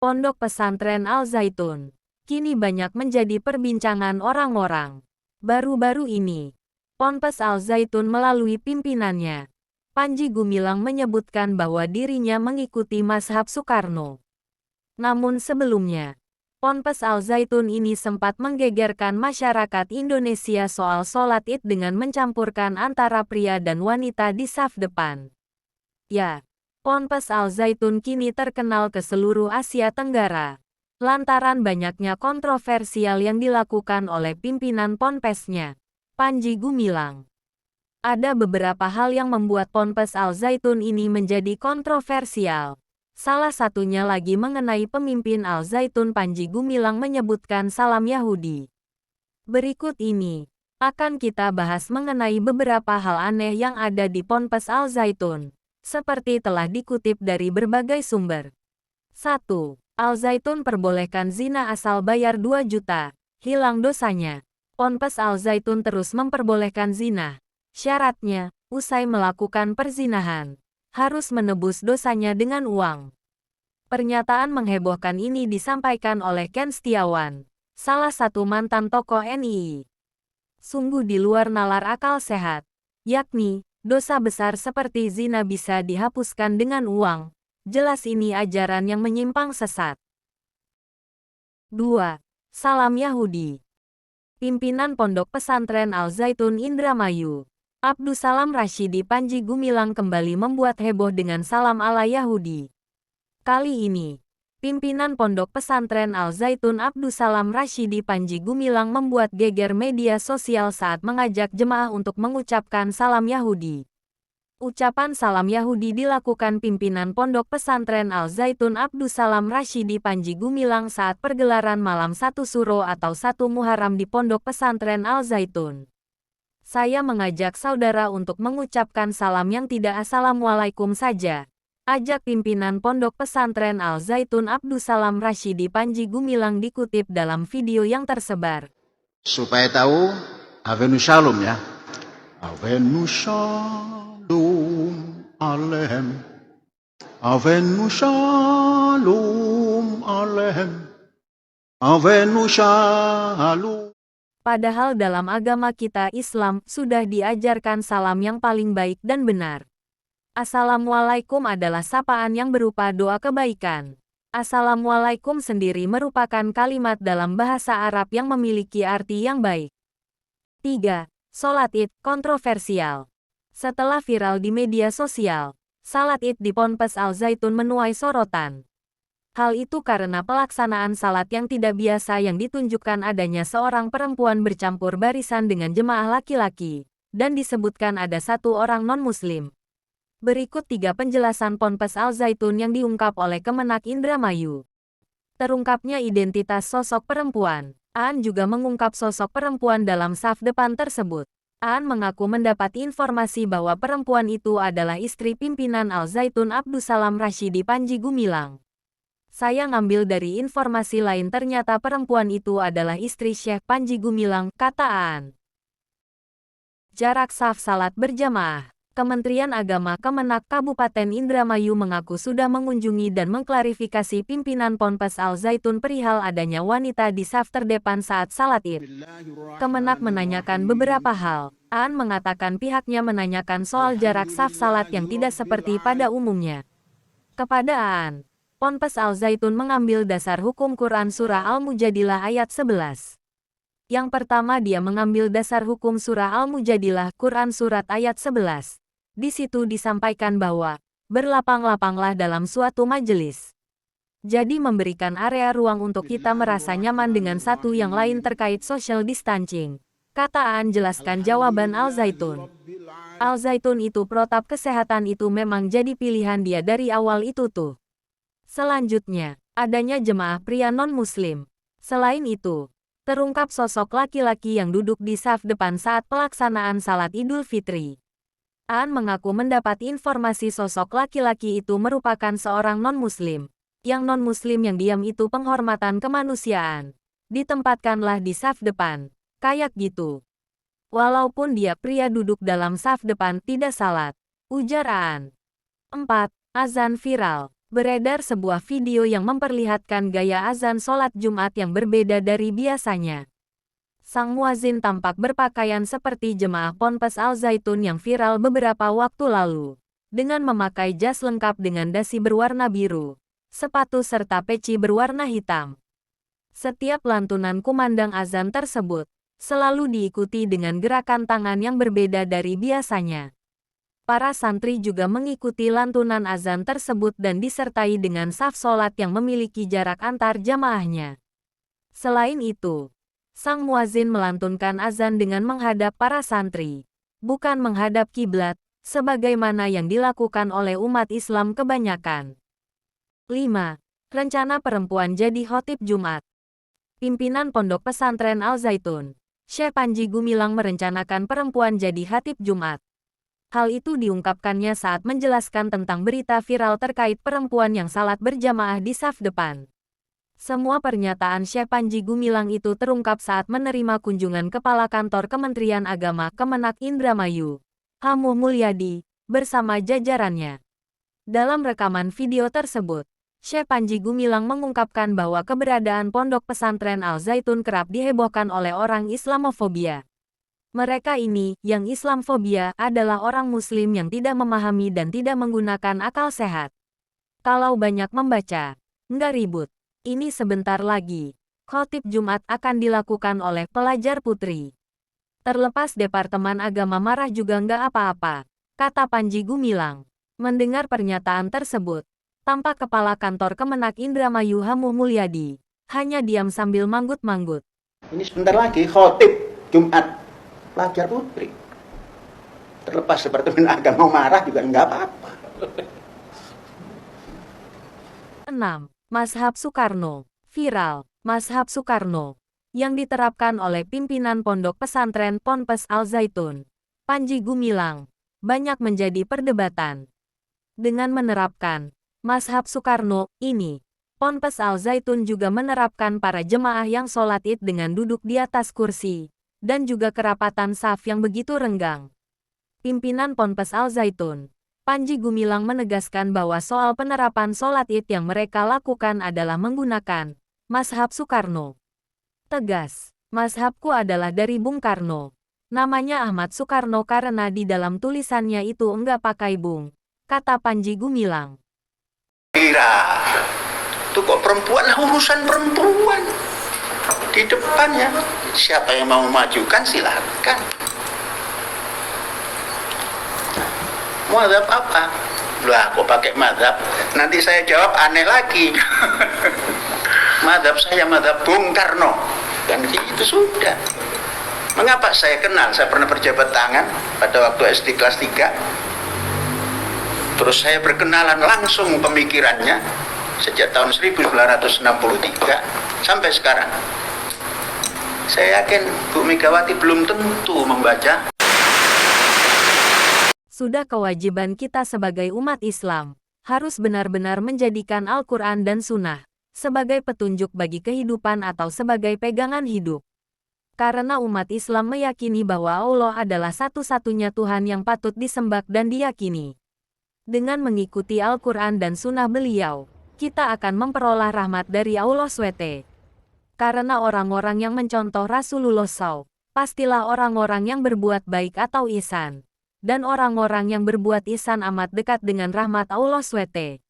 Pondok pesantren Al-Zaitun kini banyak menjadi perbincangan orang-orang. Baru-baru ini, Ponpes Al-Zaitun melalui pimpinannya, Panji Gumilang menyebutkan bahwa dirinya mengikuti mazhab Soekarno. Namun sebelumnya, Ponpes Al-Zaitun ini sempat menggegerkan masyarakat Indonesia soal sholat Id dengan mencampurkan antara pria dan wanita di saf depan. Ya, Ponpes Al-Zaitun kini terkenal ke seluruh Asia Tenggara, lantaran banyaknya kontroversial yang dilakukan oleh pimpinan ponpesnya, Panji Gumilang. Ada beberapa hal yang membuat Ponpes Al-Zaitun ini menjadi kontroversial. Salah satunya lagi mengenai pemimpin Al-Zaitun Panji Gumilang menyebutkan salam Yahudi. Berikut ini, akan kita bahas mengenai beberapa hal aneh yang ada di Ponpes Al-Zaitun, seperti telah dikutip dari berbagai sumber. 1. Al-Zaitun perbolehkan zina asal bayar 2 juta, hilang dosanya. Ponpes Al-Zaitun terus memperbolehkan zina. Syaratnya, usai melakukan perzinahan, harus menebus dosanya dengan uang. Pernyataan menghebohkan ini disampaikan oleh Ken Setiawan, salah satu mantan tokoh NII. Sungguh di luar nalar akal sehat, yakni, dosa besar seperti zina bisa dihapuskan dengan uang. Jelas ini ajaran yang menyimpang sesat. 2. Salam Yahudi. Pimpinan Pondok Pesantren Al-Zaitun Indramayu, Abdussalam Rashidi Panji Gumilang kembali membuat heboh dengan salam ala Yahudi. Kali ini, pimpinan Pondok Pesantren Al-Zaitun Abdussalam Rashidi Panji Gumilang membuat geger media sosial saat mengajak jemaah untuk mengucapkan salam Yahudi. Ucapan salam Yahudi dilakukan pimpinan Pondok Pesantren Al-Zaitun Abdussalam Rashidi Panji Gumilang saat pergelaran malam 1 Suro atau 1 Muharram di Pondok Pesantren Al-Zaitun. Saya mengajak saudara untuk mengucapkan salam yang tidak assalamualaikum saja, ajak pimpinan Pondok Pesantren Al-Zaitun Abdussalam Rashidi Panji Gumilang dikutip dalam video yang tersebar. Supaya tahu, Avenu Shalom ya. Avenu Shalom Alehem. Avenu Shalom Alehem. Avenu Shalom. Padahal dalam agama kita Islam sudah diajarkan salam yang paling baik dan benar. Assalamualaikum adalah sapaan yang berupa doa kebaikan. Assalamualaikum sendiri merupakan kalimat dalam bahasa Arab yang memiliki arti yang baik. 3. Sholat Id kontroversial. Setelah viral di media sosial, salat Id di Ponpes Al-Zaitun menuai sorotan. Hal itu karena pelaksanaan salat yang tidak biasa yang ditunjukkan adanya seorang perempuan bercampur barisan dengan jemaah laki-laki, dan disebutkan ada 1 orang non-muslim. Berikut 3 penjelasan Ponpes Al-Zaitun yang diungkap oleh Kemenak Indramayu. Terungkapnya identitas sosok perempuan. Aan juga mengungkap sosok perempuan dalam saf depan tersebut. Aan mengaku mendapat informasi bahwa perempuan itu adalah istri pimpinan Al-Zaitun Abdussalam Rashidi Panji Gumilang. Saya ngambil dari informasi lain ternyata perempuan itu adalah istri Syekh Panji Gumilang, kata Aan. Jarak saf salat berjamaah. Kementerian Agama Kemenak Kabupaten Indramayu mengaku sudah mengunjungi dan mengklarifikasi pimpinan Ponpes Al-Zaitun perihal adanya wanita di saf terdepan saat salat Id. Kemenak menanyakan beberapa hal. Aan mengatakan pihaknya menanyakan soal jarak saf salat yang tidak seperti pada umumnya. Kepada Aan, Ponpes Al-Zaitun mengambil dasar hukum Quran Surah Al-Mujadilah ayat 11. Yang pertama dia mengambil dasar hukum Surah Al-Mujadilah Quran Surat ayat 11. Di situ disampaikan bahwa, berlapang-lapanglah dalam suatu majelis. Jadi memberikan area ruang untuk kita merasa nyaman dengan satu yang lain terkait social distancing. Kata Aan jelaskan jawaban Al-Zaitun. Al-Zaitun itu protap kesehatan itu memang jadi pilihan dia dari awal itu tuh. Selanjutnya, adanya jemaah pria non-muslim. Selain itu, terungkap sosok laki-laki yang duduk di saf depan saat pelaksanaan salat Idul Fitri. Aan mengaku mendapat informasi sosok laki-laki itu merupakan seorang non-muslim. Yang non-muslim yang diam itu penghormatan kemanusiaan. Ditempatkanlah di saf depan. Kayak gitu. Walaupun dia pria duduk dalam saf depan tidak salat. Ujar Aan. 4. Azan viral. Beredar sebuah video yang memperlihatkan gaya azan sholat Jumat yang berbeda dari biasanya. Sang muazin tampak berpakaian seperti jemaah Ponpes Al Zaitun yang viral beberapa waktu lalu, dengan memakai jas lengkap dengan dasi berwarna biru, sepatu serta peci berwarna hitam. Setiap lantunan kumandang azan tersebut selalu diikuti dengan gerakan tangan yang berbeda dari biasanya. Para santri juga mengikuti lantunan azan tersebut dan disertai dengan saf sholat yang memiliki jarak antar jamaahnya. Selain itu, sang muazin melantunkan azan dengan menghadap para santri, bukan menghadap kiblat, sebagaimana yang dilakukan oleh umat Islam kebanyakan. 5. Rencana perempuan jadi khotib Jumat. Pimpinan Pondok Pesantren Al Zaitun, Syekh Panji Gumilang merencanakan perempuan jadi khatib Jumat. Hal itu diungkapkannya saat menjelaskan tentang berita viral terkait perempuan yang salat berjamaah di saf depan. Semua pernyataan Syekh Panji Gumilang itu terungkap saat menerima kunjungan Kepala Kantor Kementerian Agama Kemenak Indramayu, Hamuh Mulyadi, bersama jajarannya. Dalam rekaman video tersebut, Syekh Panji Gumilang mengungkapkan bahwa keberadaan Pondok Pesantren Al Zaitun kerap dihebohkan oleh orang Islamofobia. Mereka ini, yang Islamfobia, adalah orang Muslim yang tidak memahami dan tidak menggunakan akal sehat. Kalau banyak membaca, nggak ribut. Ini sebentar lagi, khotib Jumat akan dilakukan oleh pelajar putri. Terlepas Departemen Agama marah juga nggak apa-apa, kata Panji Gumilang. Mendengar pernyataan tersebut, tampak Kepala Kantor Kemenak Indramayu Hamuh Mulyadi hanya diam sambil manggut-manggut. Ini sebentar lagi khotib Jumat pelajar putri. Terlepas Departemen Agama marah juga nggak apa-apa. 6. Mazhab Soekarno. Viral, Mazhab Soekarno, yang diterapkan oleh pimpinan Pondok Pesantren Ponpes Al Zaitun, Panji Gumilang, banyak menjadi perdebatan. Dengan menerapkan Mazhab Soekarno ini, Ponpes Al Zaitun juga menerapkan para jemaah yang sholat id dengan duduk di atas kursi, dan juga kerapatan saf yang begitu renggang. Pimpinan Ponpes Al Zaitun, Panji Gumilang menegaskan bahwa soal penerapan sholat id yang mereka lakukan adalah menggunakan Mazhab Soekarno. Tegas, mazhabku adalah dari Bung Karno. Namanya Ahmad Soekarno karena di dalam tulisannya itu enggak pakai Bung, kata Panji Gumilang. Kira, itu kok perempuan, urusan perempuan. Di depannya, siapa yang mau memajukan silakan. Mazhab apa? Lah, kok pakai mazhab? Nanti saya jawab aneh lagi. Mazhab saya mazhab Bung Karno. Dan itu sudah. Mengapa saya kenal? Saya pernah berjabat tangan pada waktu SD kelas 3. Terus saya berkenalan langsung pemikirannya sejak tahun 1963 sampai sekarang. Saya yakin Bu Megawati belum tentu membaca. Sudah kewajiban kita sebagai umat Islam, harus benar-benar menjadikan Al-Quran dan Sunnah sebagai petunjuk bagi kehidupan atau sebagai pegangan hidup. Karena umat Islam meyakini bahwa Allah adalah satu-satunya Tuhan yang patut disembah dan diyakini. Dengan mengikuti Al-Quran dan Sunnah beliau, kita akan memperoleh rahmat dari Allah SWT. Karena orang-orang yang mencontoh Rasulullah SAW, pastilah orang-orang yang berbuat baik atau ihsan. Dan orang-orang yang berbuat ihsan amat dekat dengan rahmat Allah SWT.